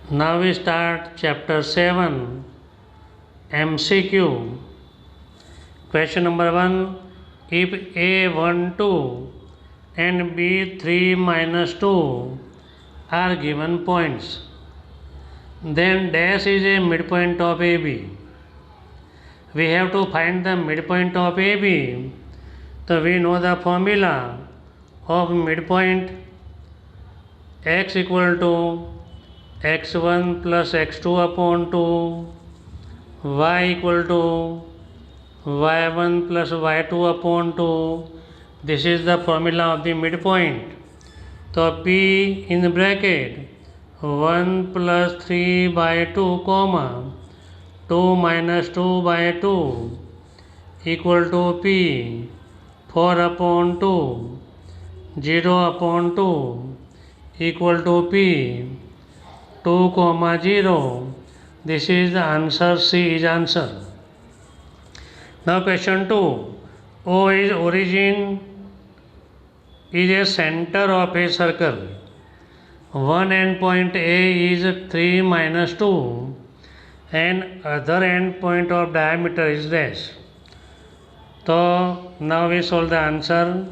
Now we start chapter 7 MCQ. Question number 1. If A12 and B3 minus 2 are given points, then dash is a midpoint of AB. We have to find the midpoint of AB. So we know the formula of midpoint: x equal to x1 plus x2 upon 2, y equal to y1 plus y2 upon 2. This is the formula of the midpoint. So P in the bracket 1 plus 3 by 2 comma 2 minus 2 by 2 equal to P 4 upon 2 0 upon 2 equal to P 2 comma 0. This is the answer. C is answer. Now question 2. O is origin is a center of a circle. One end point A is 3 minus 2 and other end point of diameter is dash. So now we solve the answer.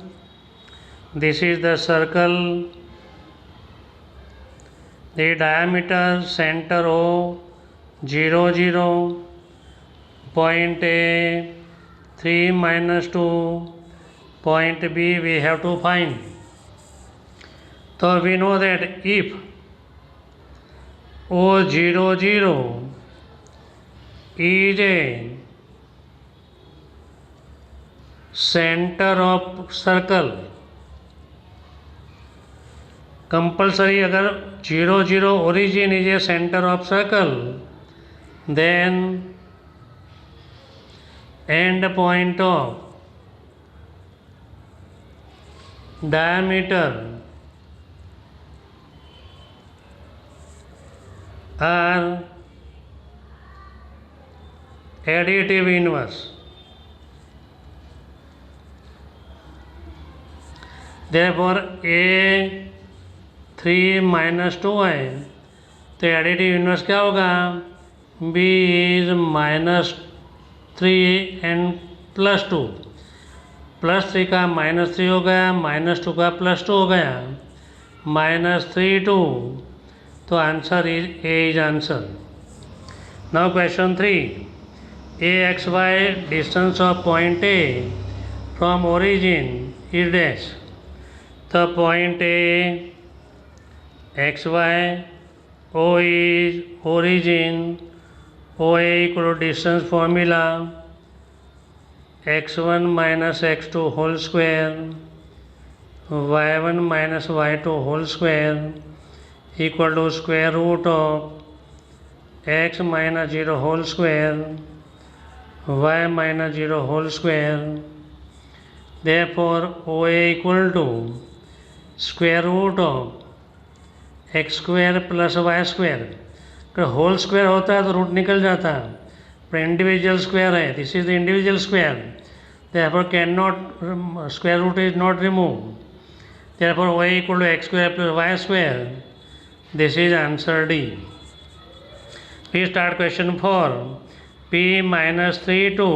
This is the circle. The diameter center O 0 0, point A 3 minus 2, point B we have to find. So we know that if O 0 0 is a center of circle, compulsory अगर 0 0 origin is a center of circle, then end point of diameter are additive inverse. Therefore A 3 minus 2 है तो additive inverse क्या होगा? B is minus 3 and plus 2. Plus 3 का minus 3 हो गया, minus 2 का plus 2 हो गया, माइनस 3 2. तो answer is A is answer. Now question 3. AXY distance of point A from origin is dash. तो point A XY, O is origin, OA equal to distance formula x1 minus x2 whole square, y1 minus y2 whole square equal to square root of x minus 0 whole square, y minus 0 whole square. Therefore OA equal to square root of x square plus y square. अगर whole square होता है तो root निकल जाता है, पर individual square है. This is the individual square. Therefore can not square root is not remove. Therefore y equal to x square plus y square. This is answer D. We start question 4. P minus 3 2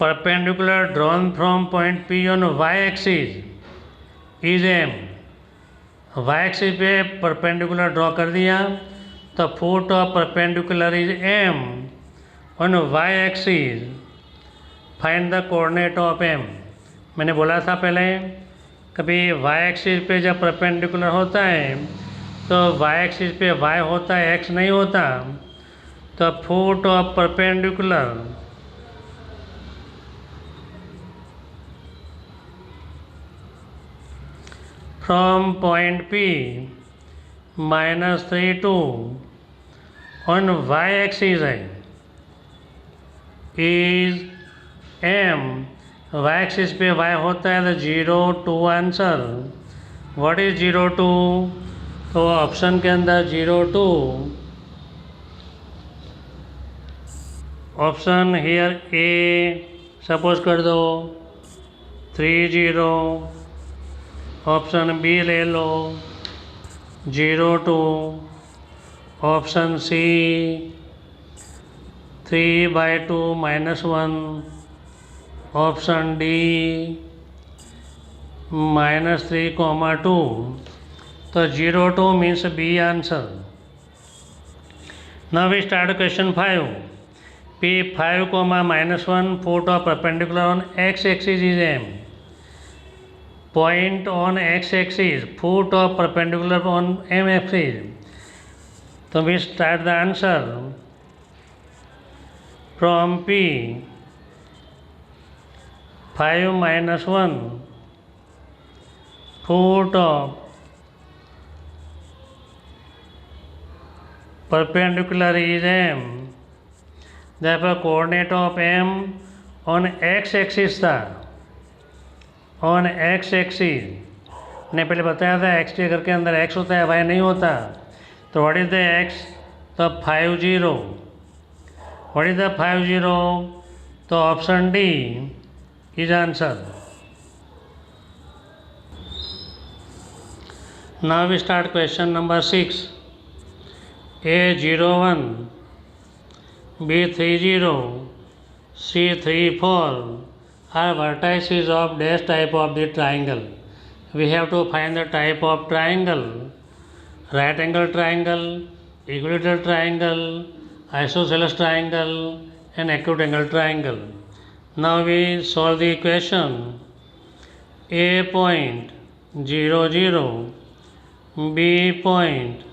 perpendicular drawn from point P on y axis is M. Y axis पे perpendicular draw कर दिया तो foot of perpendicular is M. On y axis find the coordinate of M. मैंने बोला था पहले, कभी Y axis पे जब परपेंडिकुलर होता है तो वाई एक्सिस पे वाई होता है, एक्स नहीं होता. तो foot of perpendicular from point P minus 3 2 on y axis है is M. y axis पे y होता है तो 0 2 आंसर. What is 0 2? तो ऑप्शन के अंदर 0 2 ऑप्शन हियर ए सपोज कर दो 3 0. ऑप्शन बी ले लो 0 2. Option C 3/2 minus 1. Option D -3, 2. So 0, 2 means B answer. Now we start question 5. P 5, -1 foot of perpendicular on x-axis is M. Point on x-axis, foot of perpendicular on m-axis. So we start the answer from P 5 -1 foot of perpendicular is M. Therefore coordinate of M on x-axis था, on x-axis ने पहले बताया था x के घर के अंदर x होता है, y नहीं होता. तो what is the x? तो 5 0. What is the 5 0? तो option D is answer. Now we start question number 6. A 0 1, B 3 0, C 3 4 are vertices of dash type of the triangle. We have to find the type of triangle: right angle triangle, equilateral triangle, isosceles triangle, and acute angle triangle. Now we solve the equation. A point 0 0, B point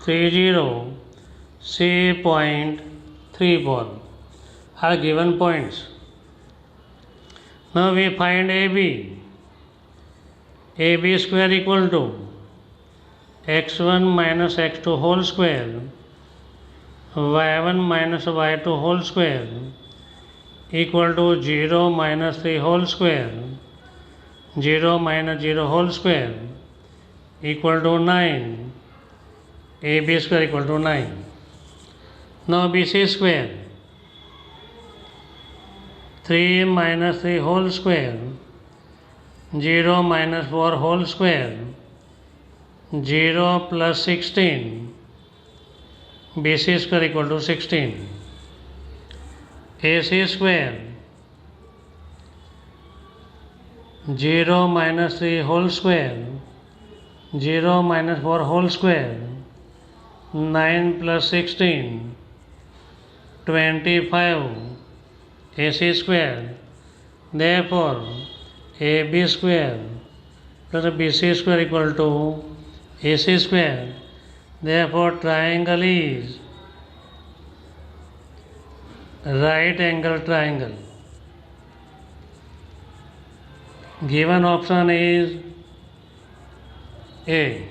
3 0, C point 3 4 are given points. Now we find AB. AB square equal to x1 minus x2 whole square, y1 minus y2 whole square equal to 0 minus 3 whole square, 0 minus 0 whole square equal to 9. AB square equal to 9. Now BC square 3 minus 3 whole square, 0 minus 4 whole square, 0 plus 16. BC square equal to 16. AC square 0 minus 3 whole square, 0 minus 4 whole square, 9 plus 16, 25. AC square. Therefore AB square plus BC square equal to AC square. Therefore triangle is right angle triangle. Given option is A.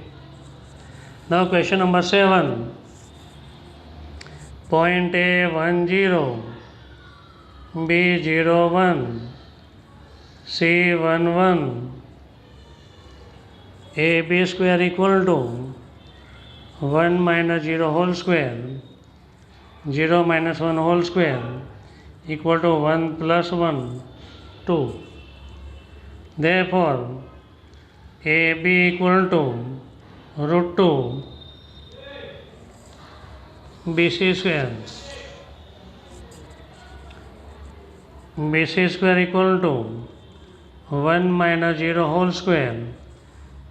Now question number 7. Point A 1 0, B 0 1, C 1 1, AB square equal to 1 minus 0 whole square, 0 minus 1 whole square equal to 1 plus 1, 2. Therefore AB equal to root 2 BC square. BC square equal to 1 minus 0 whole square,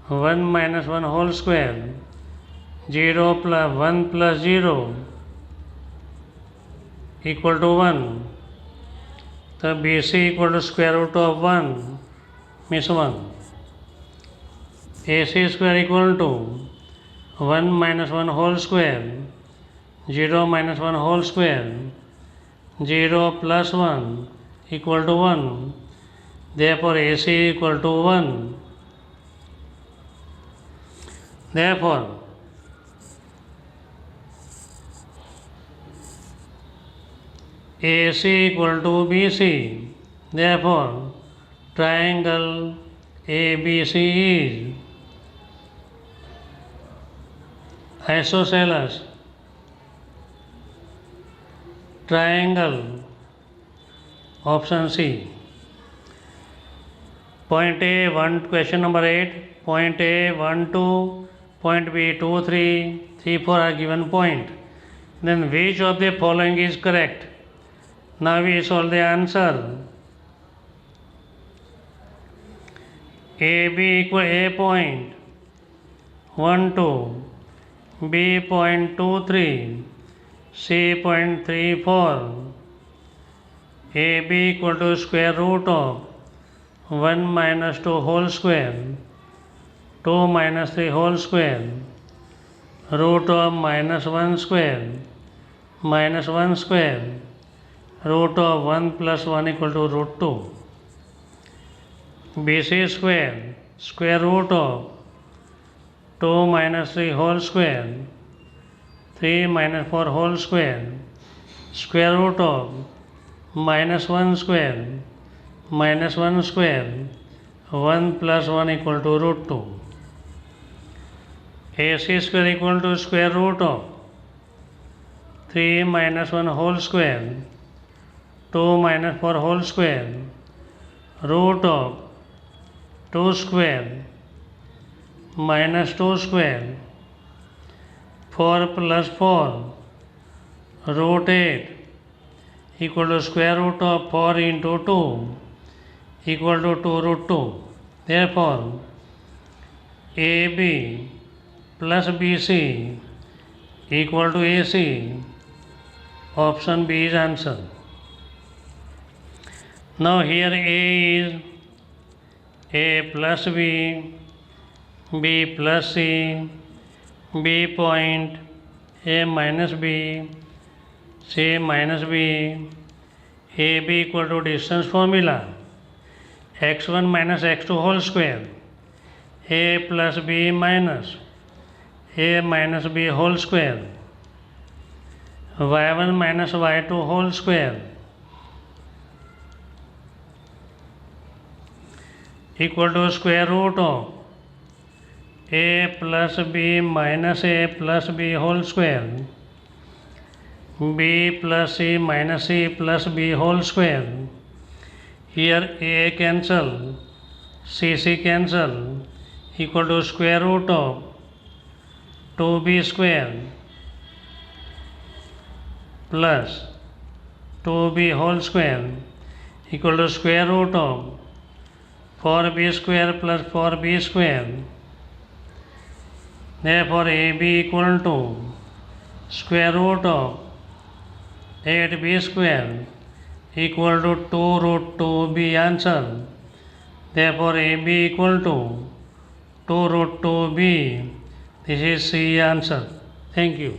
1 minus 1 whole square, 0 plus 1 plus 0 equal to 1. So BC equal to square root of 1 means 1. AC square equal to 1 minus 1 whole square, 0 minus 1 whole square, 0 plus 1 equal to 1. Therefore AC equal to 1. Therefore AC equal to BC. Therefore triangle ABC is isosceles triangle. Option C. Point A 1, question number 8. Point A 1 2, point B 2, 3, 3, 4 are given point. Then which of the following is correct? Now we solve the answer. AB equal A point 1, 2, B point 2, 3, C point 3, 4. AB equal to square root of 1 minus 2 whole square, 2 minus 3 whole square, root of minus 1 square, minus 1 square, root of 1 plus 1 equal to root 2. BC square, square root of 2 minus 3 whole square, 3 minus 4 whole square, square root of minus 1 square, minus 1 square, 1 plus 1 equal to root 2. AC square equal to square root of 3 minus 1 whole square, 2 minus 4 whole square, root of 2 square, minus 2 square, 4 plus 4, root 8 equal to square root of 4 into 2 equal to 2 root 2. Therefore, AB plus BC equal to AC. Option B is answer. Now here A is A plus B, B plus C, B point, A minus B, C minus B, AB equal to distance formula, x1 minus x2 whole square, A plus B minus A minus B whole square, y1 minus y2 whole square equal to square root of A plus B minus A plus B whole square, B plus C minus C plus B whole square. Here A cancel, CC cancel, equal to square root of 2B square plus 2B whole square equal to square root of 4B square plus 4B square. Therefore, AB equal to square root of 8B square equal to 2 root 2B answer. Therefore, AB equal to 2 root 2B. This is C answer. Thank you.